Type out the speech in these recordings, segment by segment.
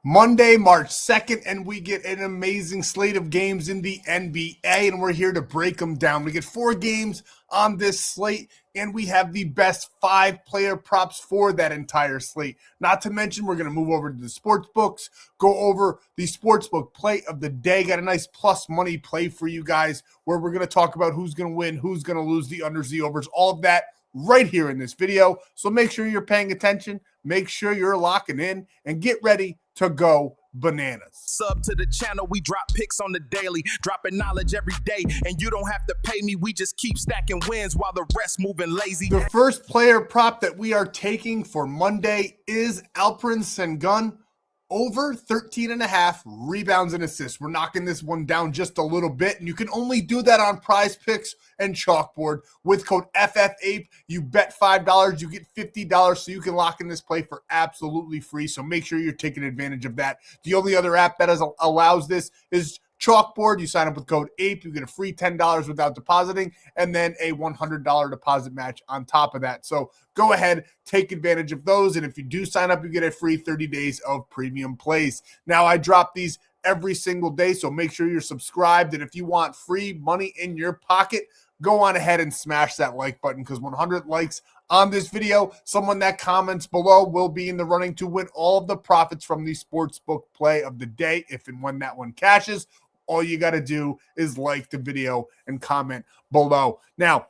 Monday, March 2nd, and we get an amazing slate of games in the NBA, and we're here to break them down. We get 4 games on this slate, and we have the best 5-player props for that entire slate. Not to mention, we're going to move over to the sports books, go over the sportsbook play of the day. Got a nice plus money play for you guys where we're going to talk about who's going to win, who's going to lose, the unders, the overs, all of that right here in this video. So make sure you're paying attention, make sure you're locking in, and get ready to go bananas. Sub to the channel, we drop picks on the daily, dropping knowledge every day, and you don't have to pay me, we just keep stacking wins while the rest moving lazy. The first player prop that we are taking for Monday is Alperen Sengun, over 13.5 rebounds and assists. We're knocking this one down just a little bit, and you can only do that on Prizepicks and Chalkboard. With code FFAPE, you bet $5, you get $50, so you can lock in this play for absolutely free. So make sure you're taking advantage of that. The only other app that allows this is Chalkboard. You sign up with code APE, you get a free $10 without depositing, and then a $100 deposit match on top of that. So go ahead, take advantage of those, and if you do sign up, you get a free 30 days of premium plays. Now, I drop these every single day, so make sure you're subscribed, and if you want free money in your pocket, go on ahead and smash that like button, because 100 likes on this video, someone that comments below will be in the running to win all of the profits from the sportsbook play of the day if and when that one cashes. All you got to do is like the video and comment below. Now,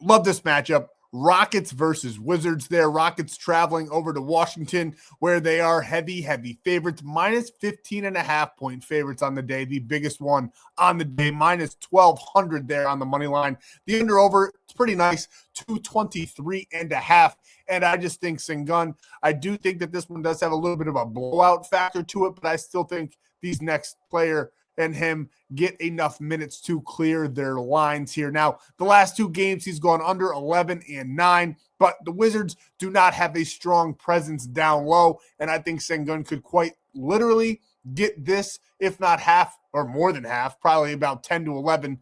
love this matchup. Rockets versus Wizards there. Rockets traveling over to Washington where they are heavy favorites. Minus 15.5 point favorites on the day. The biggest one on the day. Minus 1,200 there on the money line. The under over, it's pretty nice. 223.5. And I just think Sengun, I do think that this one does have a little bit of a blowout factor to it, but I still think these next player and him get enough minutes to clear their lines here. Now, the last 2 games, he's gone under 11 and 9, but the Wizards do not have a strong presence down low, and I think Sengun could quite literally get this, if not half or more than half, probably about 10 to 11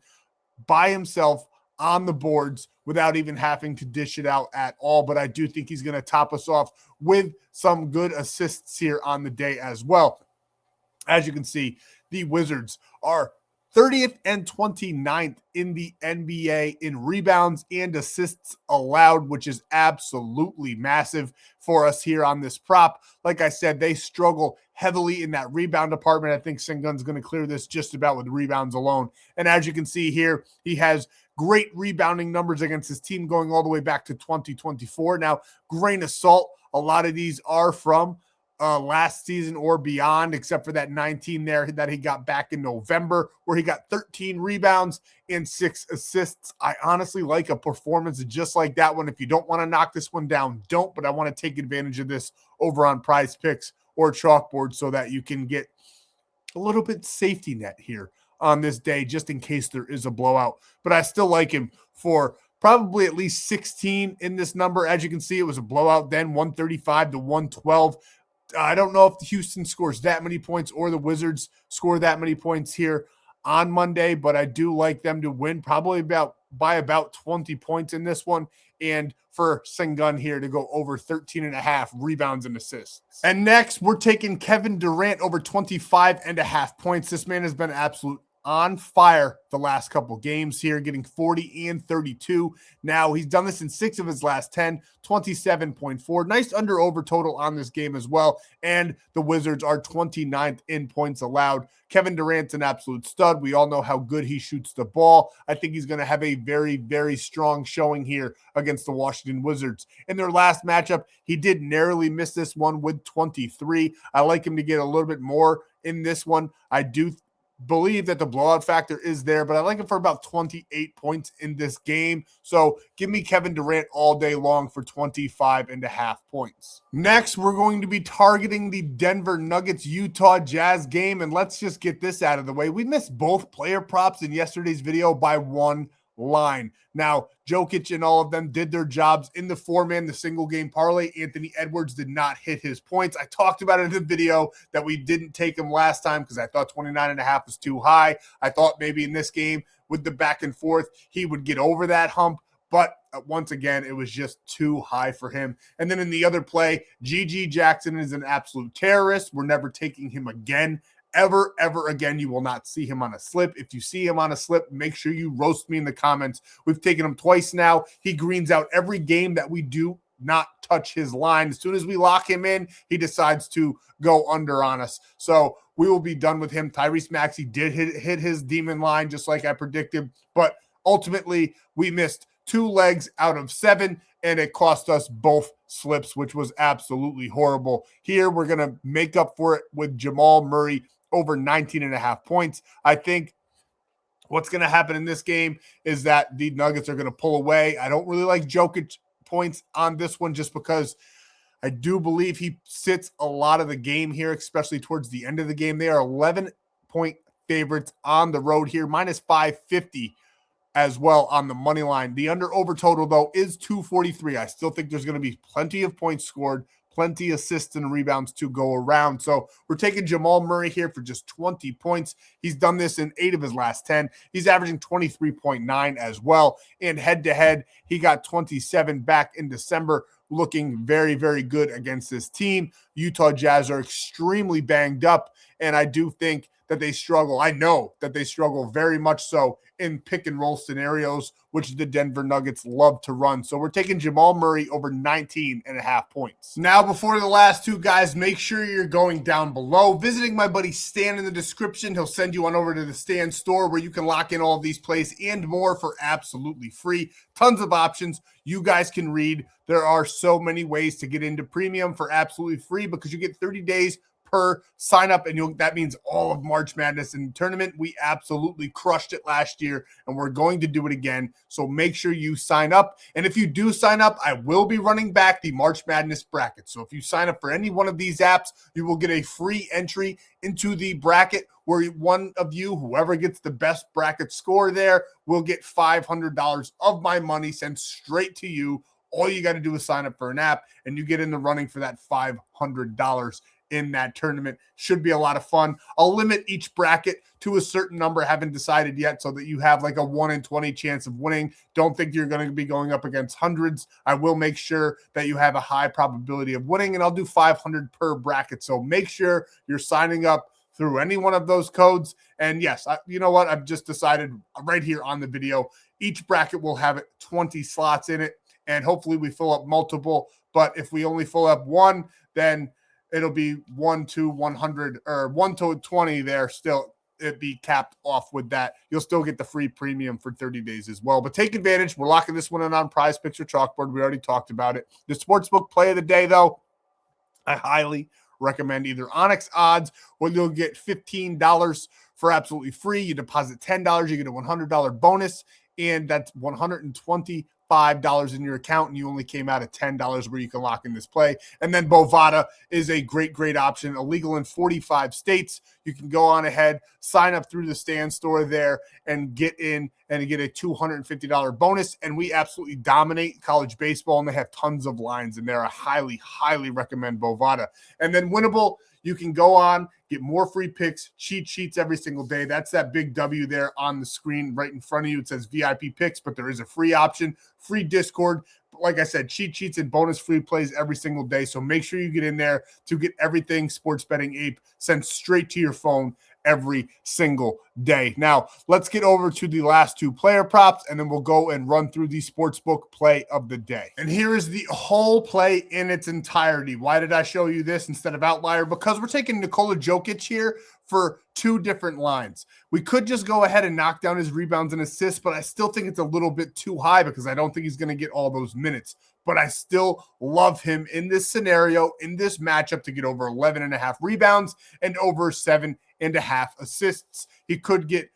by himself on the boards without even having to dish it out at all. But I do think he's going to top us off with some good assists here on the day as well. As you can see, the Wizards are 30th and 29th in the NBA in rebounds and assists allowed, which is absolutely massive for us here on this prop. Like I said, they struggle heavily in that rebound department. I think Sengun's going to clear this just about with rebounds alone. And as you can see here, he has great rebounding numbers against his team going all the way back to 2024. Now, grain of salt, a lot of these are from last season or beyond, except for that 19 there that he got back in November, where he got 13 rebounds and 6 assists. I honestly like a performance just like that one. If you don't want to knock this one down, don't, but I want to take advantage of this over on Prizepicks or Chalkboard so that you can get a little bit safety net here on this day, just in case there is a blowout. But I still like him for probably at least 16 in this number. As you can see, it was a blowout then, 135 to 112. I don't know if Houston scores that many points or the Wizards score that many points here on Monday, but I do like them to win probably by about 20 points in this one, and for Sengun here to go over 13.5 rebounds and assists. And next, we're taking Kevin Durant over 25.5 points. This man has been absolute on fire the last couple games here, getting 40 and 32. Now, he's done this in 6 of his last 10, 27.4. Nice under-over total on this game as well. And the Wizards are 29th in points allowed. Kevin Durant's an absolute stud. We all know how good he shoots the ball. I think he's going to have a very, very strong showing here against the Washington Wizards. In their last matchup, he did narrowly miss this one with 23. I like him to get a little bit more in this one. I do believe that the blowout factor is there, but I like him for about 28 points in this game. So give me Kevin Durant all day long for 25.5 points. Next, we're going to be targeting the Denver Nuggets Utah Jazz game, and let's just get this out of the way. We missed both player props in yesterday's video by 1 line. Now, Jokic and all of them did their jobs in the 4-man, the single game parlay. Anthony Edwards did not hit his points. I talked about it in the video that we didn't take him last time because I thought 29.5 was too high. I thought maybe in this game with the back and forth, he would get over that hump, but once again, it was just too high for him. And then in the other play, G.G. Jackson is an absolute terrorist. We're never taking him again. Ever again, you will not see him on a slip. If you see him on a slip, make sure you roast me in the comments. We've taken him twice now. He greens out every game that we do not touch his line. As soon as we lock him in, he decides to go under on us. So we will be done with him. Tyrese Maxey did hit his demon line just like I predicted, but ultimately we missed 2 legs out of 7, and it cost us both slips, which was absolutely horrible. Here, we're going to make up for it with Jamal Murray over 19.5 points. I think what's going to happen in this game is that the Nuggets are going to pull away. I don't really like Jokic points on this one just because I do believe he sits a lot of the game here, especially towards the end of the game. They are 11-point favorites on the road here, minus 550 as well on the money line. The under over total, though, is 243. I still think there's going to be plenty of points scored, plenty of assists and rebounds to go around. So we're taking Jamal Murray here for just 20 points. He's done this in 8 of his last 10. He's averaging 23.9 as well. And head-to-head, he got 27 back in December, looking very, very good against this team. Utah Jazz are extremely banged up, and I do think that they struggle. I know that they struggle very much so in pick and roll scenarios, which the Denver Nuggets love to run. So we're taking Jamal Murray over 19.5 points. Now, before the last two guys, make sure you're going down below, visiting my buddy Stan in the description. He'll send you on over to the Stan.store where you can lock in all of these plays and more for absolutely free. Tons of options you guys can read. There are so many ways to get into premium for absolutely free because you get 30 days per sign up, and that means all of March Madness and tournament. We absolutely crushed it last year, and we're going to do it again. So make sure you sign up. And if you do sign up, I will be running back the March Madness bracket. So if you sign up for any one of these apps, you will get a free entry into the bracket where one of you, whoever gets the best bracket score there, will get $500 of my money sent straight to you. All you got to do is sign up for an app, and you get in the running for that $500 in that tournament. Should be a lot of fun. I'll limit each bracket to a certain number. I haven't decided yet, so that you have like a 1 in 20 chance of winning. Don't think you're going to be going up against hundreds. I will make sure that you have a high probability of winning, and I'll do 500 per bracket. So make sure you're signing up through any one of those codes. And yes, you know what? I've just decided right here on the video, each bracket will have 20 slots in it, and hopefully we fill up multiple. But if we only fill up one, then it'll be 1 to 100 or 1 to 20 there. Still, it'd be capped off with that. You'll still get the free premium for 30 days as well. But take advantage. We're locking this one in on Prizepicks or Chalkboard. We already talked about it. The sportsbook play of the day, though, I highly recommend either ONYX odds, or you'll get $15 for absolutely free. You deposit $10, you get a $100 bonus, and that's $125 in your account, and you only came out at $10 where you can lock in this play. And then Bovada is a great option, illegal in 45 states. You can go on ahead, sign up through the Stan.store there, and get in and get a $250 bonus. And we absolutely dominate college baseball, and they have tons of lines in there. I highly recommend Bovada. And then Winible, you can go on, get more free picks, cheat sheets every single day. That's that big W there on the screen right in front of you. It says VIP picks, but there is a free option, free Discord. Like I said, cheat sheets and bonus free plays every single day. So make sure you get in there to get everything Sports Betting Ape sent straight to your phone every single day. Now, let's get over to the last two player props, and then we'll go and run through the sportsbook play of the day. And here is the whole play in its entirety. Why did I show you this instead of outlier? Because we're taking Nikola Jokic here for two different lines. We could just go ahead and knock down his rebounds and assists, but I still think it's a little bit too high because I don't think he's going to get all those minutes. But I still love him in this scenario, in this matchup, to get over 11.5 rebounds and over 7.5 assists. He could get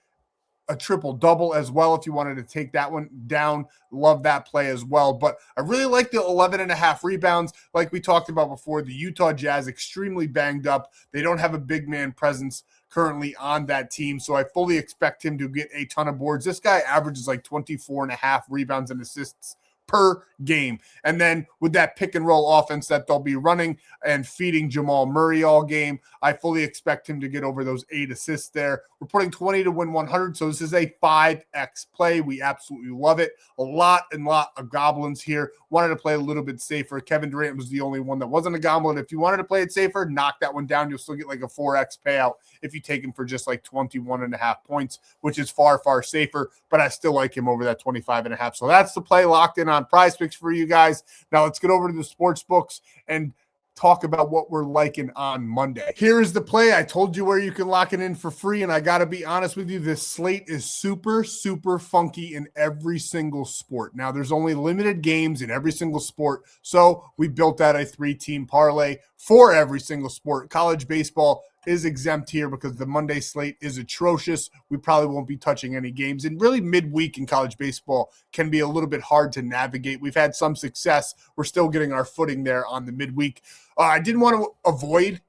a triple-double as well if you wanted to take that one down. Love that play as well. But I really like the 11.5 rebounds. Like we talked about before, the Utah Jazz extremely banged up. They don't have a big man presence currently on that team, so I fully expect him to get a ton of boards. This guy averages like 24.5 rebounds and assists per game. And then with that pick and roll offense that they'll be running and feeding Jamal Murray all game, I fully expect him to get over those 8 assists there. We're putting 20 to win 100, so this is a 5x play. We absolutely love it. A lot of goblins here. Wanted to play a little bit safer. Kevin Durant was the only one that wasn't a goblin. If you wanted to play it safer, knock that one down. You'll still get like a 4x payout if you take him for just like 21.5 points, which is far safer, but I still like him over that 25.5. So that's the play locked in on Prizepicks for you guys. Now let's get over to the sports books and talk about what we're liking on Monday. Here is the play. I told you where you can lock it in for free, and I got to be honest with you, this slate is super funky in every single sport. Now, there's only limited games in every single sport, so we built out a 3-team parlay for every single sport. College baseball is exempt here because the Monday slate is atrocious. We probably won't be touching any games. And really midweek in college baseball can be a little bit hard to navigate. We've had some success. We're still getting our footing there on the midweek. I didn't want to avoid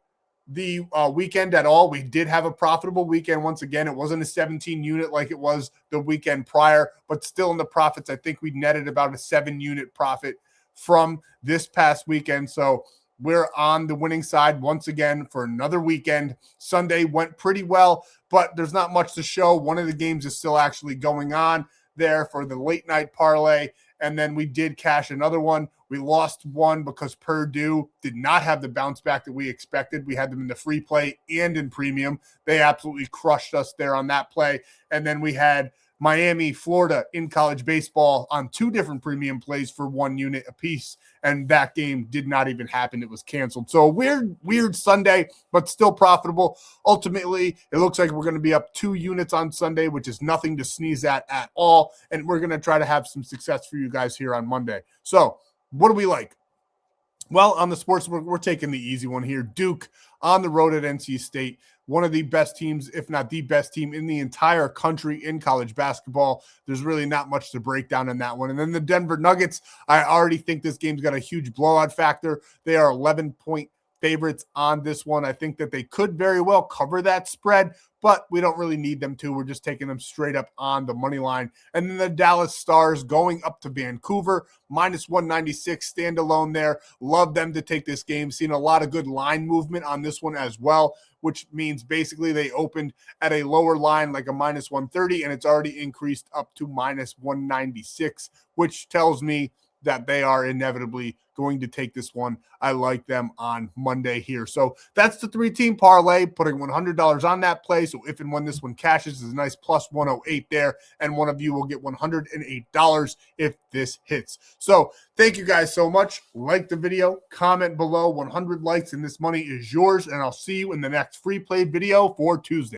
the weekend at all. We did have a profitable weekend. Once again, it wasn't a 17 unit like it was the weekend prior, but still in the profits. I think we netted about a 7-unit profit from this past weekend. So we're on the winning side once again for another weekend. Sunday went pretty well, but there's not much to show. One of the games is still actually going on there for the late night parlay. And then we did cash another one. We lost one because Purdue did not have the bounce back that we expected. We had them in the free play and in premium. They absolutely crushed us there on that play. And then we had Miami, Florida in college baseball on 2 different premium plays for 1 unit apiece. And that game did not even happen. It was canceled. So a weird Sunday, but still profitable. Ultimately, it looks like we're going to be up 2 units on Sunday, which is nothing to sneeze at all. And we're going to try to have some success for you guys here on Monday. So what do we like? Well, on the sports, we're taking the easy one here. Duke on the road at NC State. One of the best teams, if not the best team in the entire country in college basketball. There's really not much to break down in that one. And then the Denver Nuggets, I already think this game's got a huge blowout factor. They are 11-point favorites on this one. I think that they could very well cover that spread, but we don't really need them to. We're just taking them straight up on the money line. And then the Dallas Stars going up to Vancouver, -196 standalone there. Love them to take this game. Seen a lot of good line movement on this one as well, which means basically they opened at a lower line like a -130, and it's already increased up to -196, which tells me that they are inevitably going to take this one. I like them on Monday here. So that's the 3-team parlay, putting $100 on that play. So if and when this one cashes, is a nice +108 there, and one of you will get $108 if this hits. So thank you guys so much. Like the video, comment below. 100 likes and this money is yours, and I'll see you in the next free play video for Tuesday.